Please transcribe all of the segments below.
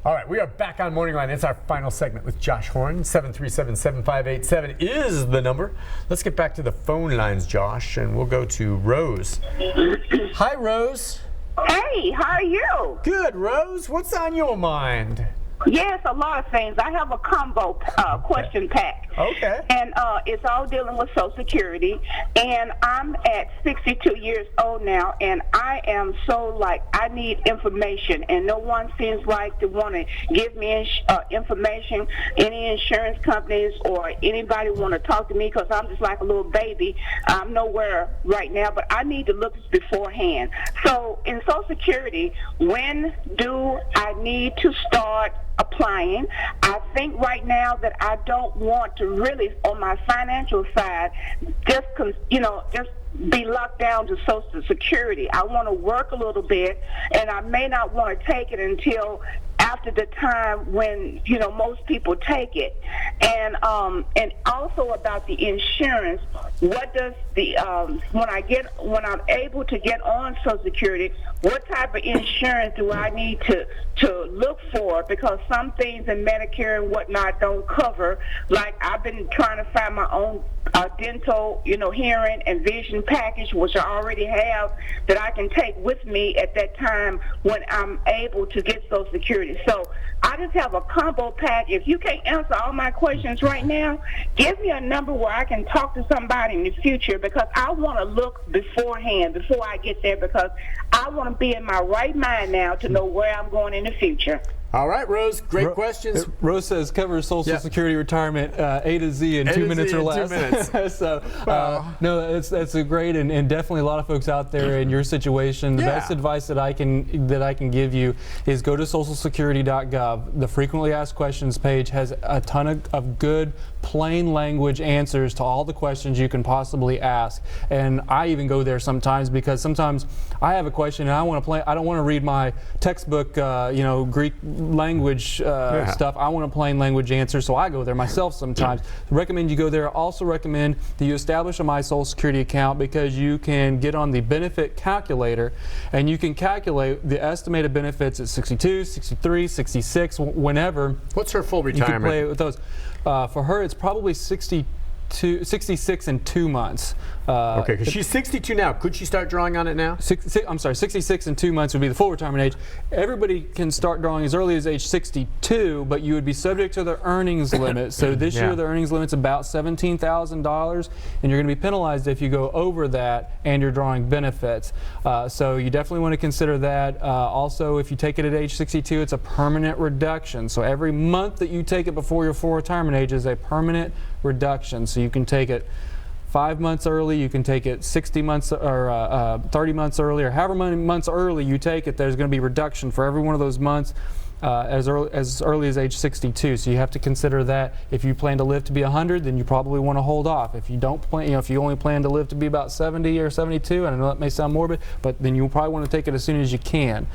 All right, we are back on Morning Line. It's our final segment with Josh Horn. 737-7587 is the number. Let's get back to the phone lines, Josh, and we'll go to Rose. Hi, Rose. Hey, how are you? Good, Rose. What's on your mind? Yes, a lot of things. I have a combo question pack. Okay. And it's all dealing with Social Security. And I'm at 62 years old now, and I am so I need information. And no one seems like to want to give me information. Any insurance companies or anybody want to talk to me because I'm just like a little baby. I'm nowhere right now, but I need to look beforehand. So in Social Security, when do I need to start applying? I think right now that I don't want to really, on my financial side, just be locked down to Social Security. I want to work a little bit, and I may not want to take it until after the time when most people take it. And also about the insurance, what does the when I'm able to get on Social Security, what type of insurance do I need to look for? Because some things in Medicare and whatnot don't cover. Like I've been trying to find my own dental, hearing and vision package, which I already have, that I can take with me at that time when I'm able to get Social Security. So I just have a combo pack. If you can't answer all my questions right now, give me a number where I can talk to somebody in the future, because I want to look beforehand before I get there, because I want to be in my right mind now to know where I'm going in the future. All right, Rose, great questions. Rose says cover Social Security retirement A to Z in 2 minutes or less. 2 minutes. So, no, that's a great and definitely a lot of folks out there in your situation. The best advice that I can give you is go to socialsecurity.gov. The frequently asked questions page has a ton of good plain language answers to all the questions you can possibly ask. And I even go there sometimes because sometimes I have a question and I don't want to read my textbook, Greek language stuff. I want a plain language answer, so I go there myself sometimes. Recommend you go there. Also recommend that you establish a My Social Security account, because you can get on the benefit calculator and you can calculate the estimated benefits at 62, 63, 66, whenever. What's her full retirement? You can play with those. For her, it's probably 66 and 2 months. Okay, because she's 62 now. Could she start drawing on it now? 66 and 2 months would be the full retirement age. Everybody can start drawing as early as age 62, but you would be subject to the earnings limit. So this year the earnings limit's about $17,000, and you're going to be penalized if you go over that and you're drawing benefits. So you definitely want to consider that. Also, if you take it at age 62, it's a permanent reduction. So every month that you take it before your full retirement age is a permanent reduction. So you can take it 5 months early, you can take it 60 months or 30 months early, or however many months early you take it, there's going to be reduction for every one of those months as early as age 62. So you have to consider that. If you plan to live to be 100, then you probably want to hold off. If you don't plan, if you only plan to live to be about 70 or 72, and I know that may sound morbid, but then you'll probably want to take it as soon as you can.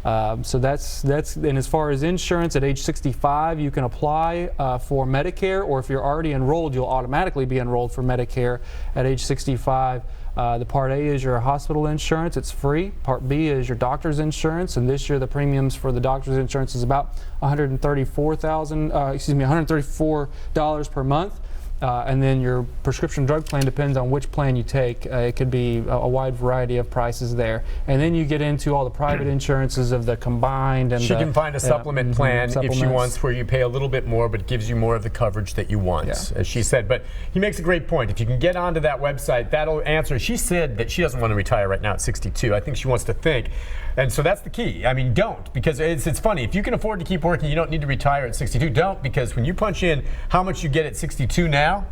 So that's and as far as insurance, at age 65 you can apply for Medicare, or if you're already enrolled, you'll automatically be enrolled for Medicare at age 65. The Part A is your hospital insurance, it's free. Part B is your doctor's insurance, and this year the premiums for the doctor's insurance is about $134 per month. And then your prescription drug plan depends on which plan you take. It could be a wide variety of prices there. And then you get into all the private insurances of the combined. And she can find a supplement plan if she wants, where you pay a little bit more but gives you more of the coverage that you want, as she said. But he makes a great point. If you can get onto that website, that'll answer. She said that she doesn't want to retire right now at 62. I think she wants to think. And so that's the key. I mean, don't, because it's funny. If you can afford to keep working, you don't need to retire at 62. Don't, because when you punch in how much you get at 62 now,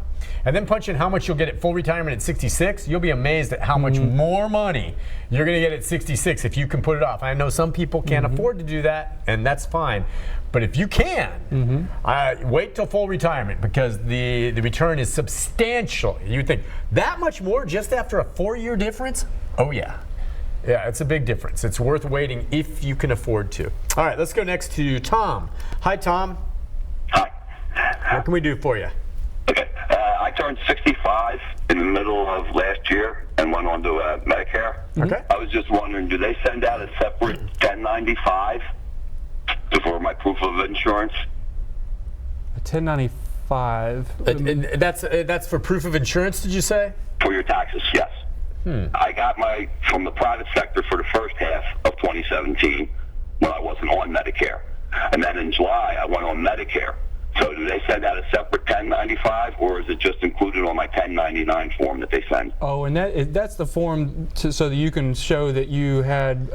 and then punch in how much you'll get at full retirement at 66, you'll be amazed at how much more money you're going to get at 66 if you can put it off. I know some people can't afford to do that, and that's fine. But if you can, wait till full retirement, because the return is substantial. You think that much more just after a 4-year difference? Oh yeah. Yeah, it's a big difference. It's worth waiting if you can afford to. All right, let's go next to Tom. Hi, Tom. Hi. What can we do for you? Okay. I turned 65 in the middle of last year and went on to Medicare. Okay. I was just wondering, do they send out a separate 1095 for my proof of insurance. A 1095. And that's for proof of insurance, did you say? For your taxes, yes. I got my from the private sector for the first half of 2017 when I wasn't on Medicare. And then in July, I went on Medicare. So do they send out a separate 1095, or is it just included on my 1099 form that they send? Oh, and that's the form so that you can show that you had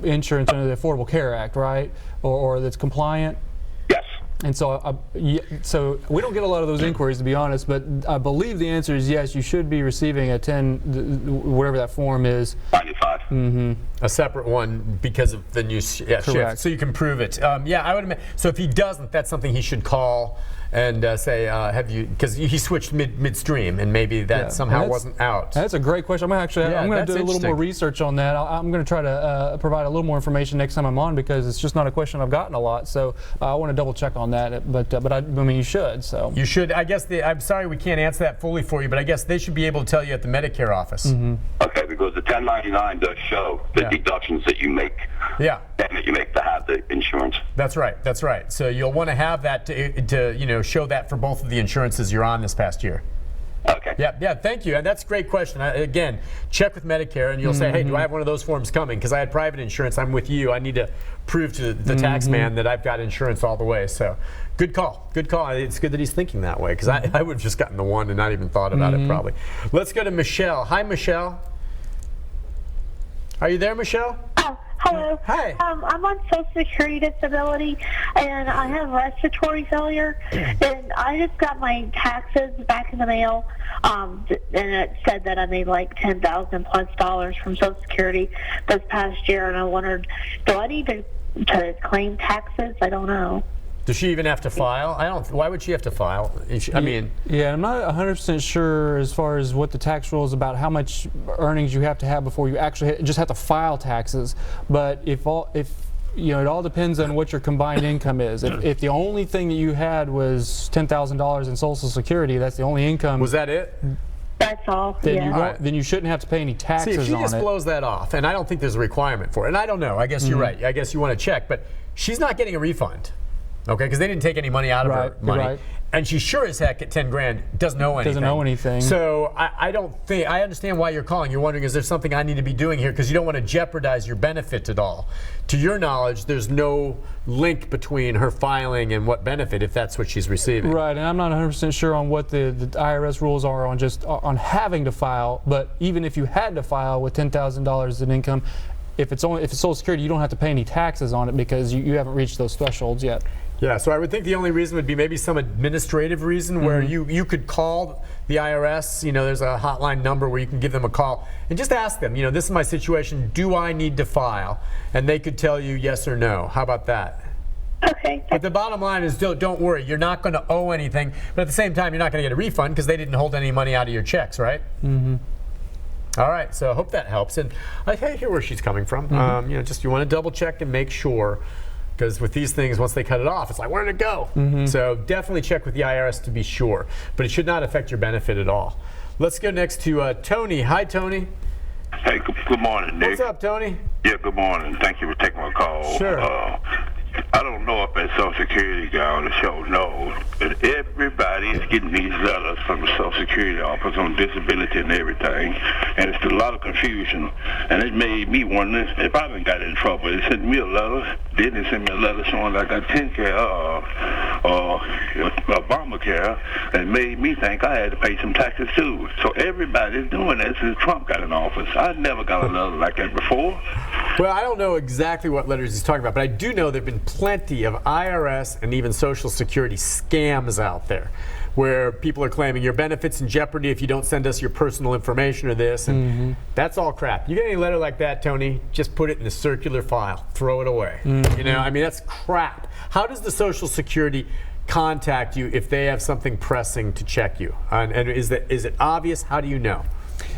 insurance under the Affordable Care Act, right? Or that's compliant? Yes. And so, so we don't get a lot of those inquiries, to be honest, but I believe the answer is yes, you should be receiving a whatever that form is. 95. Mm-hmm. A separate one because of the new shift, so you can prove it. Yeah, I would imagine. So if he doesn't, that's something he should call and say, have you, because he switched midstream and maybe that somehow wasn't out. That's a great question. I'm going to do a little more research on that. I'm going to try to provide a little more information next time I'm on, because it's just not a question I've gotten a lot. So I want to double check on that. But I mean, you should. So you should. I guess I'm sorry we can't answer that fully for you, but I guess they should be able to tell you at the Medicare office. Mm-hmm. Okay, because the 1099 does show the deductions that you make. Yeah. And that you make to have the insurance. That's right. That's right. So you'll want to have that to show that for both of the insurances you're on this past year. Okay. Yeah, thank you. And that's a great question. Again, check with Medicare and you'll say, hey, do I have one of those forms coming? Because I had private insurance. I'm with you. I need to prove to the tax man that I've got insurance all the way. So good call. Good call. It's good that he's thinking that way, because I would have just gotten the one and not even thought about it probably. Let's go to Michelle. Hi, Michelle. Are you there, Michelle? Hello. Hi. I'm on Social Security disability, and I have respiratory failure, and I just got my taxes back in the mail, and it said that I made like $10,000+ from Social Security this past year, and I wondered, do I need to claim taxes? I don't know. Does she even have to file? Why would she have to file? I mean, yeah, I'm not 100% sure as far as what the tax rule is about how much earnings you have to have before you actually just have to file taxes. But if it all depends on what your combined income is. If the only thing that you had was $10,000 in Social Security, that's the only income. Was that it? That's all. Then you shouldn't have to pay any taxes on it. See, if she just blows that off, and I don't think there's a requirement for it, and I don't know. I guess you're right. I guess you want to check, but she's not getting a refund. Okay, because they didn't take any money out of her money, and she sure as heck at 10 grand doesn't know anything. So I understand why you're calling. You're wondering, is there something I need to be doing here? Because you don't want to jeopardize your benefit at all. To your knowledge, there's no link between her filing and what benefit, if that's what she's receiving. Right, and I'm not 100% sure on what the IRS rules are on having to file. But even if you had to file with $10,000 in income, if it's Social Security, you don't have to pay any taxes on it because you haven't reached those thresholds yet. Yeah, so I would think the only reason would be maybe some administrative reason where you could call the IRS. There's a hotline number where you can give them a call and just ask them, this is my situation, do I need to file? And they could tell you yes or no. How about that? Okay. But the bottom line is, don't worry, you're not going to owe anything, but at the same time, you're not going to get a refund because they didn't hold any money out of your checks, right? Mm-hmm. All right, so I hope that helps. And I hear where she's coming from. You want to double check and make sure. Because with these things, once they cut it off, it's like, where did it go? So definitely check with the IRS to be sure. But it should not affect your benefit at all. Let's go next to Tony. Hi, Tony. Hey, good morning, Nick. What's up, Tony? Yeah, good morning. Thank you for taking my call. Sure. I don't know if that Social Security guy on the show knows, but everybody is getting these letters from the Social Security office on disability and everything, and it's a lot of confusion. And it made me wonder if I haven't got in trouble. They sent me a letter. Then they sent me a letter showing I got TennCare or Obamacare, and made me think I had to pay some taxes too. So everybody's doing that since Trump got in office. I never got a letter like that before. Well, I don't know exactly what letters he's talking about, but I do know there have been plenty of IRS and even Social Security scams out there where people are claiming your benefits in jeopardy if you don't send us your personal information or this, and that's all crap. You get any letter like that, Tony, just put it in the circular file. Throw it away. That's crap. How does the Social Security contact you if they have something pressing to check you? And is it obvious? How do you know?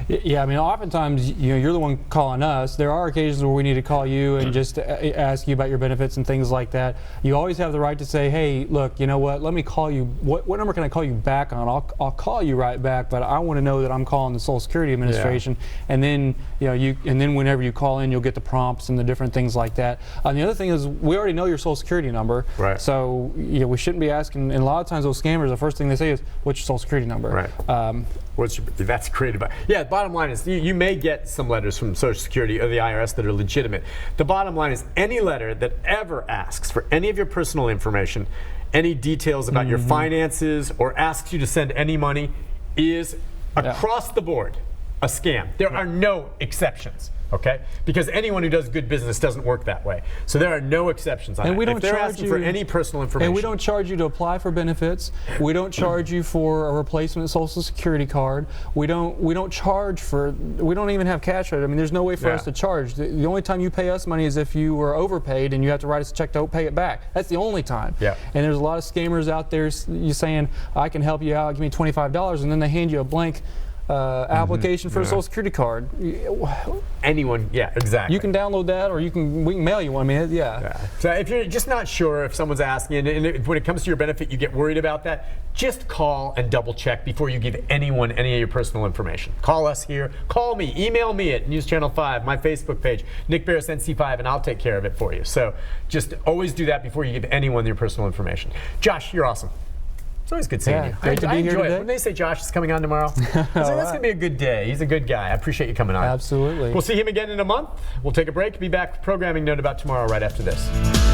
Yeah, I mean, oftentimes, you're the one calling us. There are occasions where we need to call you and just ask you about your benefits and things like that. You always have the right to say, hey, look, you know what, let me call you. What number can I call you back on? I'll call you right back, but I want to know that I'm calling the Social Security Administration. And then, and then whenever you call in, you'll get the prompts and the different things like that. And the other thing is, we already know your Social Security number. Right. So, we shouldn't be asking, and a lot of times those scammers, the first thing they say is, what's your Social Security number? Right. That's creative. Yeah, the bottom line is you may get some letters from Social Security or the IRS that are legitimate. The bottom line is any letter that ever asks for any of your personal information, any details about your finances, or asks you to send any money is across the board a scam. There are no exceptions. Okay? Because anyone who does good business doesn't work that way. So there are no exceptions on and that. We don't if they're charge asking you for any personal information. And we don't charge you to apply for benefits. We don't charge you for a replacement Social Security card. We don't charge for, we don't even have cash rate. I mean, there's no way for us to charge. The only time you pay us money is if you were overpaid and you have to write us a check to pay it back. That's the only time. Yeah. And there's a lot of scammers out there saying, I can help you out, give me $25, and then they hand you a blank application for a Social Security card. Anyone, exactly. You can download that, or we can mail you one. I mean, So if you're just not sure if someone's asking, and when it comes to your benefit, you get worried about that, just call and double check before you give anyone any of your personal information. Call us here. Call me. Email me at News Channel 5, my Facebook page, Nick Beres NC5, and I'll take care of it for you. So just always do that before you give anyone your personal information. Josh, you're awesome. It's always good seeing you. Great to be here enjoy today. it. When they say Josh is coming on tomorrow, I say that's going to be a good day. He's a good guy. I appreciate you coming on. Absolutely. We'll see him again in a month. We'll take a break. Be back with programming note about tomorrow right after this.